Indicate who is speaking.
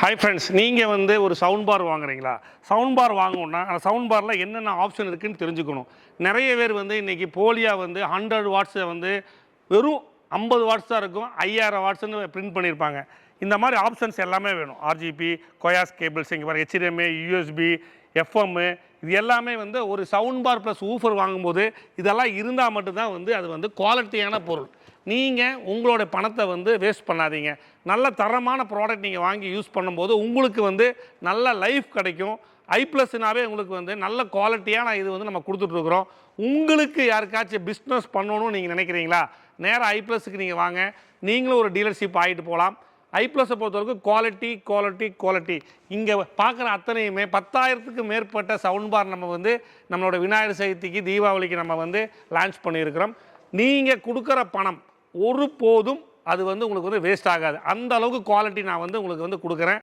Speaker 1: Hi friends, நீங்கள் வந்து ஒரு சவுண்ட் பார் வாங்குறீங்களா? சவுண்ட் பார் வாங்கணுன்னா அந்த சவுண்ட் பாரில் என்னென்ன ஆப்ஷன் இருக்குதுன்னு தெரிஞ்சுக்கணும். நிறைய பேர் வந்து இன்றைக்கி போலியாக வந்து 100 வாட்ஸை வந்து வெறும் 50 வாட்ஸ் தான் இருக்கும், 5000 வாட்ஸ்ன்னு பிரிண்ட் பண்ணியிருப்பாங்க. இந்த மாதிரி ஆப்ஷன்ஸ் எல்லாமே வேணும். ஆர்ஜிபி, கொயாஸ் கேபிள்ஸ், இங்கே பாருங்கள், ஹெச்டிஎம்ஐ, யூஎஸ்பி, எஃப்எம்மு, இது எல்லாமே வந்து ஒரு சவுண்ட் பார் ப்ளஸ் ஊஃபர் வாங்கும்போது இதெல்லாம் இருந்தால் மட்டும்தான் வந்து அது வந்து குவாலிட்டியான பொருள். நீங்கள் உங்களோட பணத்தை வந்து வேஸ்ட் பண்ணாதீங்க. நல்ல தரமான ப்ராடக்ட் நீங்கள் வாங்கி யூஸ் பண்ணும்போது உங்களுக்கு வந்து நல்ல லைஃப் கிடைக்கும். ஐ+னாவே உங்களுக்கு வந்து நல்ல குவாலிட்டியான இது வந்து நம்ம கொடுத்துட்ருக்குறோம். உங்களுக்கு யாருக்காச்சும் பிஸ்னஸ் பண்ணணும்னு நீங்கள் நினைக்கிறீங்களா? நேராக ஐ+க்கு நீங்கள் வாங்க. நீங்களும் ஒரு டீலர்ஷிப் ஆகிட்டு போகலாம். ஐ+ஸை பொறுத்தவரைக்கும் குவாலிட்டி குவாலிட்டி குவாலிட்டி. இங்கே பார்க்குற அத்தனையுமே 10,000க்கு மேற்பட்ட சவுண்ட் பார் நம்ம வந்து நம்மளோட விநாயகர் சதுர்த்திக்கு, தீபாவளிக்கு நம்ம வந்து லான்ச் பண்ணியிருக்கிறோம். நீங்கள் கொடுக்குற பணம் ஒருபோதும் அது வந்து உங்களுக்கு வந்து வேஸ்ட் ஆகாது. அந்த அளவுக்கு குவாலிட்டி நான் வந்து உங்களுக்கு வந்து கொடுக்குறேன்.